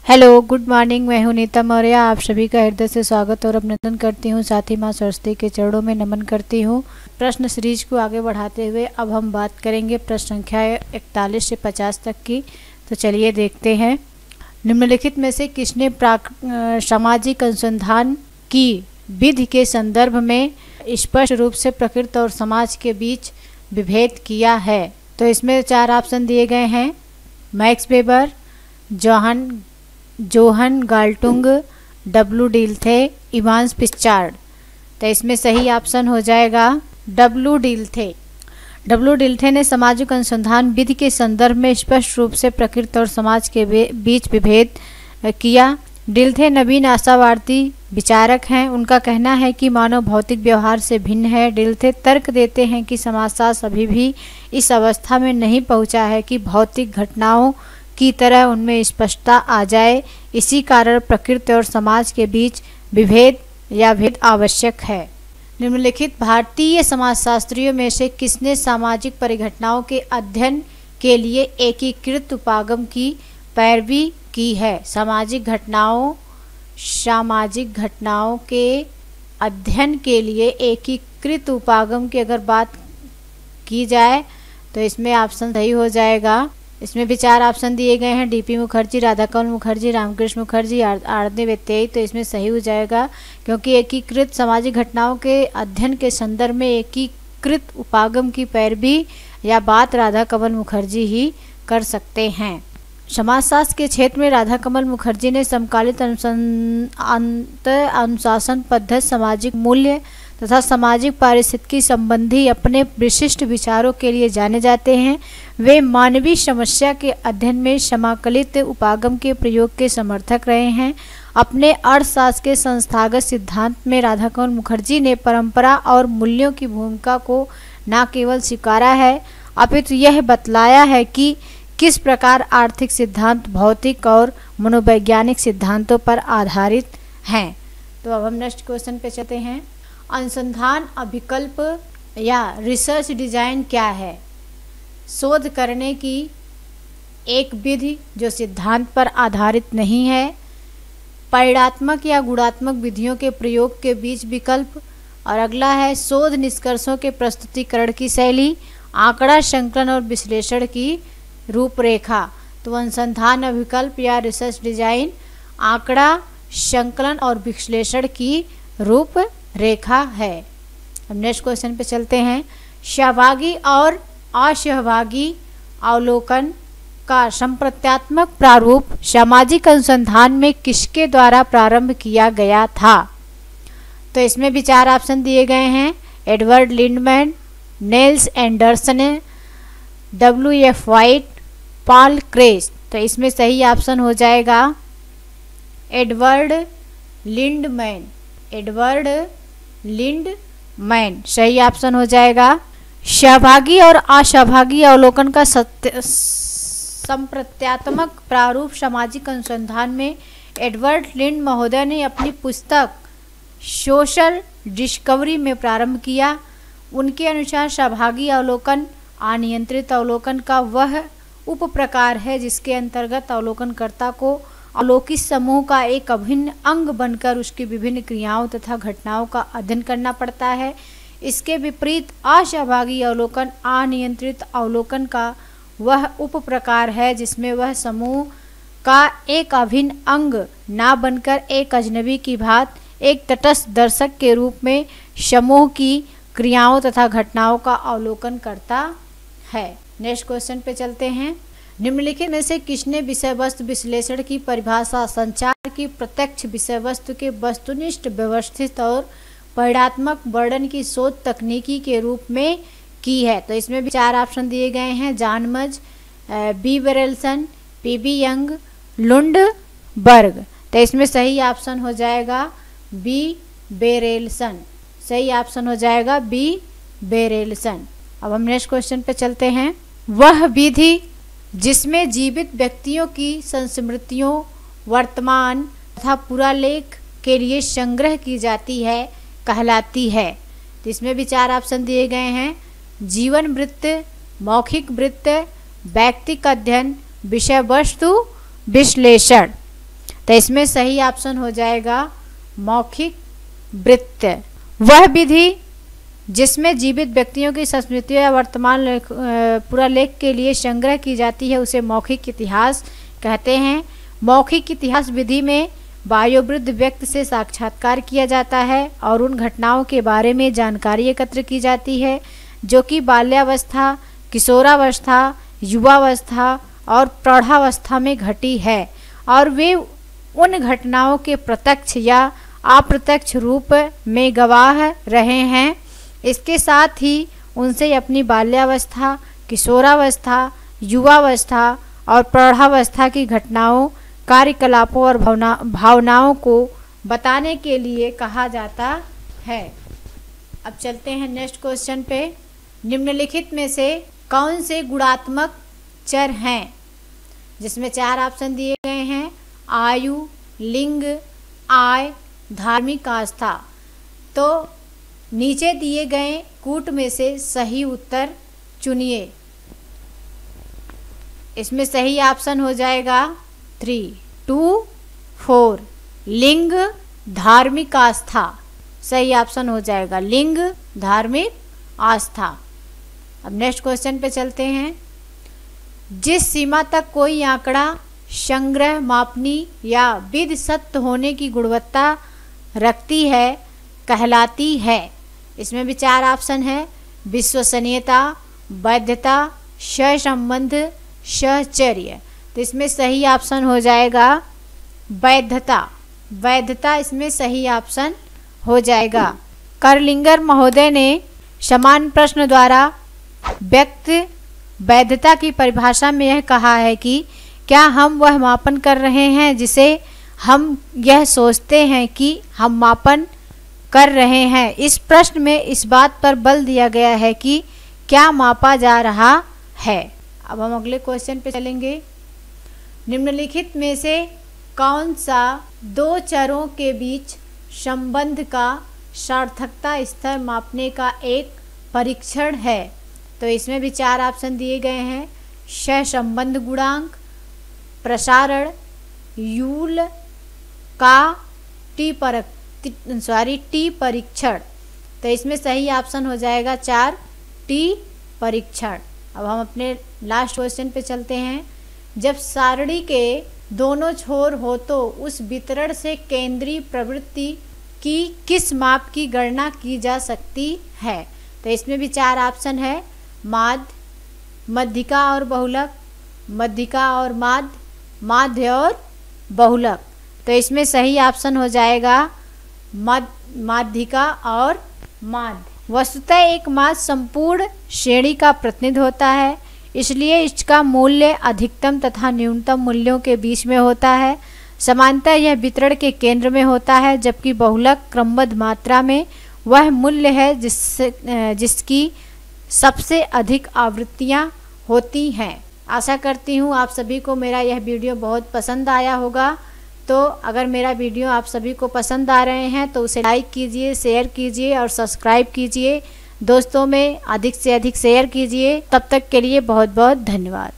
Hello, good morning. मैं हूं नीता मौर्य। आप सभी का हृदय से स्वागत और अभिनंदन करती हूं, साथ ही मां सरस्वती के चरणों में नमन करती हूं। प्रश्न सीरीज को आगे बढ़ाते हुए अब हम बात करेंगे प्रश्न संख्या 41 से 50 तक की। तो चलिए देखते हैं। निम्नलिखित में से किसने सामाजिक अनुसंधान की विधि के संदर्भ में स्पष्ट रूप से प्रकृति और समाज के बीच विभेद किया है? तो इसमें 4 ऑप्शन दिए गए हैं। Max Weber, Johan Galtung, W Dilthey, Evans Pritchard. तो इसमें सही ऑप्शन हो जाएगा डब्ल्यू डीलथे। डब्ल्यू डीलथे ने सामाजिक अनुसंधान विधि के संदर्भ में स्पष्ट रूप से प्रकृति और समाज के बीच विभेद किया। डीलथे नवीन आशावादी विचारक हैं। उनका कहना है कि मानव भौतिक व्यवहार से भिन्न है। डीलथे तर्क देते हैं कि समाजशास्त्र अभी भी इस अवस्था में नहीं पहुंचा है कि भौतिक घटनाओं की तरह उनमें स्पष्टता आ जाए। इसी कारण प्रकृति और समाज के बीच विभेद या भेद आवश्यक है। निम्नलिखित भारतीय समाजशास्त्रियों में से किसने सामाजिक परिघटनाओं के अध्ययन के लिए एकीकृत उपागम की पैरवी की है? सामाजिक घटनाओं के अध्ययन के लिए एकीकृत उपागम की अगर बात की जाए तो इसमें ऑप्शन सही हो जाएगा। इसमें भी 4 ऑप्शन दिए गए हैं। डीपी मुखर्जी, राधाकमल मुखर्जी, रामकृष्ण मुखर्जी, आरदे वेतेई। तो इसमें सही हो जाएगा, क्योंकि एकीकृत सामाजिक घटनाओं के अध्ययन के संदर्भ में एकीकृत उपागम की पैरवी या बात राधाकमल मुखर्जी ही कर सकते हैं। समाजशास्त्र के क्षेत्र में राधाकमल मुखर्जी ने समकालीन अनुशासन पद्धति, सामाजिक मूल्य तथा सामाजिक पारिस्थितिकी संबंधी अपने विशिष्ट विचारों के लिए जाने जाते हैं। वे मानवीय समस्या के अध्ययन में समाकलित उपागम के प्रयोग के समर्थक रहे हैं। अपने अर्थशास्त्र के संस्थागत सिद्धांत में राधाकमल मुखर्जी ने परंपरा और मूल्यों की भूमिका को न केवल स्वीकारा है, अपितु यह बतलाया है कि किस प्रकार आर्थिक सिद्धांत भौतिक और मनोवैज्ञानिक सिद्धांतों पर आधारित हैं। तो अब हम नेक्स्ट क्वेश्चन पे चलते हैं। अनुसंधान अभिकल्प या रिसर्च डिजाइन क्या है? शोध करने की एक विधि जो सिद्धांत पर आधारित नहीं है, परिणात्मक या गुणात्मक विधियों के प्रयोग के बीच विकल्प। और अगला है शोध निष्कर्षों के प्रस्तुतिकरण की शैली, आंकड़ा संकलन और विश्लेषण की रूपरेखा। तो अनुसंधान अभिकल्प या रिसर्च डिजाइन आंकड़ा संकलन और विश्लेषण की रूपरेखा है। अब नेक्स्ट क्वेश्चन पे चलते हैं। सहभागी और असहभागी अवलोकन का संप्रत्यात्मक प्रारूप सामाजिक अनुसंधान में किसके द्वारा प्रारंभ किया गया था? तो इसमें भी 4 ऑप्शन दिए गए हैं। Edward Lindman, Nels Anderson, W.F. White, Paul Cress. तो इसमें सही ऑप्शन हो जाएगा एडवर्ड लिंडमैन। सही ऑप्शन हो जाएगा। सहभागी और असहभागी अवलोकन का संप्रत्यात्मक प्रारूप सामाजिक अनुसंधान में एडवर्ड लिंड महोदय ने अपनी पुस्तक सोशल डिस्कवरी में प्रारंभ किया। उनके अनुसार सहभागी अवलोकन अनियंत्रित अवलोकन का वह उप प्रकार है जिसके अंतर्गत अवलोकनकर्ता को अवलोकित समूह का एक अभिन्न अंग बनकर उसकी विभिन्न क्रियाओं तथा घटनाओं का अध्ययन करना पड़ता है। इसके विपरीत असहभागी अवलोकन अनियंत्रित अवलोकन का वह उप प्रकार है जिसमें वह समूह का एक अभिन्न अंग ना बनकर एक अजनबी की भांति एक तटस्थ दर्शक के रूप में समूह की क्रियाओं तथा घटनाओं का अवलोकन करता है। नेक्स्ट क्वेश्चन पे चलते हैं। निम्नलिखित में से किसने विषय वस्तु विश्लेषण की परिभाषा संचार की प्रत्यक्ष विषय वस्तु के वस्तुनिष्ठ व्यवस्थित और परिणात्मक वर्णन की शोध तकनीकी के रूप में की है? तो इसमें भी 4 ऑप्शन दिए गए हैं। जॉन मज, बी बेरेल्सन, पी.बी. Young, Lundberg. तो इसमें सही ऑप्शन हो जाएगा बी बेरेल्सन। सही ऑप्शन हो जाएगा बी बेरेल्सन। अब हम नेक्स्ट क्वेश्चन पे चलते हैं। वह विधि जिसमें जीवित व्यक्तियों की संस्मृतियों वर्तमान तथा पुरालेख के लिए संग्रह की जाती है कहलाती है? तो इसमें भी 4 ऑप्शन दिए गए हैं। जीवन वृत्त, मौखिक वृत्त, व्यक्तिक अध्ययन, विषय वस्तु विश्लेषण। तो इसमें सही ऑप्शन हो जाएगा मौखिक वृत्त। वह विधि जिसमें जीवित व्यक्तियों की स्मृतियों या वर्तमान पूरा लेख के लिए संग्रह की जाती है उसे मौखिक इतिहास कहते हैं। मौखिक इतिहास विधि में वयोवृद्ध व्यक्ति से साक्षात्कार किया जाता है और उन घटनाओं के बारे में जानकारी एकत्र की जाती है जो कि बाल्यावस्था, किशोरावस्था, युवावस्था और प्रौढ़ावस्था में घटी है और वे उन घटनाओं के प्रत्यक्ष या अप्रत्यक्ष रूप में गवाह रहे हैं। इसके साथ ही उनसे अपनी बाल्यावस्था, किशोरावस्था, युवावस्था और प्रौढ़ावस्था की घटनाओं, कार्यकलापों और भावनाओं को बताने के लिए कहा जाता है। अब चलते हैं नेक्स्ट क्वेश्चन पे। निम्नलिखित में से कौन से गुणात्मक चर हैं? जिसमें 4 ऑप्शन दिए गए हैं, आयु, लिंग, आय, धार्मिक आस्था। तो नीचे दिए गए कूट में से सही उत्तर चुनिए। इसमें सही ऑप्शन हो जाएगा 3, 2, 4। लिंग, धार्मिक आस्था सही ऑप्शन हो जाएगा, लिंग, धार्मिक आस्था। अब नेक्स्ट क्वेश्चन पे चलते हैं। जिस सीमा तक कोई आंकड़ा संग्रह, मापनी या विधि सत्य होने की गुणवत्ता रखती है कहलाती है। इसमें भी 4 ऑप्शन है, विश्वसनीयता, वैधता, सहसंबंध, सहचर्य। तो इसमें सही ऑप्शन हो जाएगा वैधता। वैधता इसमें सही ऑप्शन हो जाएगा। करलिंगर महोदय ने समान प्रश्न द्वारा व्यक्त वैधता की परिभाषा में यह कहा है कि क्या हम वह मापन कर रहे हैं जिसे हम यह सोचते हैं कि हम मापन कर रहे हैं। इस प्रश्न में इस बात पर बल दिया गया है कि क्या मापा जा रहा है। अब हम अगले क्वेश्चन पे चलेंगे। निम्नलिखित में से कौन सा 2 चरों के बीच संबंध का सार्थकता स्तर मापने का एक परीक्षण है? तो इसमें भी 4 ऑप्शन दिए गए हैं, सहसंबंध गुणांक, प्रसारण, यूल का टी परीक्षण। तो इसमें सही ऑप्शन हो जाएगा 4, टी परीक्षण। अब हम अपने लास्ट क्वेश्चन पे चलते हैं। जब सारणी के दोनों छोर हो तो उस वितरण से केंद्रीय प्रवृत्ति की किस माप की गणना की जा सकती है? तो इसमें भी 4 ऑप्शन है, माध्य, मध्यिका और बहुलक, मध्यिका और माध्य, माध्य और बहुलक। तो इसमें सही ऑप्शन हो जाएगा माध्यिका और माध्य। वस्तुतः एक माध्य संपूर्ण श्रेणी का प्रतिनिधि होता है, इसलिए इसका मूल्य अधिकतम तथा न्यूनतम मूल्यों के बीच में होता है। समानतः यह वितरण के केंद्र में होता है, जबकि बहुलक क्रमबद्ध मात्रा में वह मूल्य है जिसकी सबसे अधिक आवृत्तियां होती हैं। आशा करती हूँ आप सभी को मेरा यह वीडियो बहुत पसंद आया होगा। तो अगर मेरा वीडियो आप सभी को पसंद आ रहे हैं तो उसे लाइक कीजिए, शेयर कीजिए और सब्सक्राइब कीजिए। दोस्तों में अधिक से अधिक शेयर कीजिए। तब तक के लिए बहुत बहुत धन्यवाद।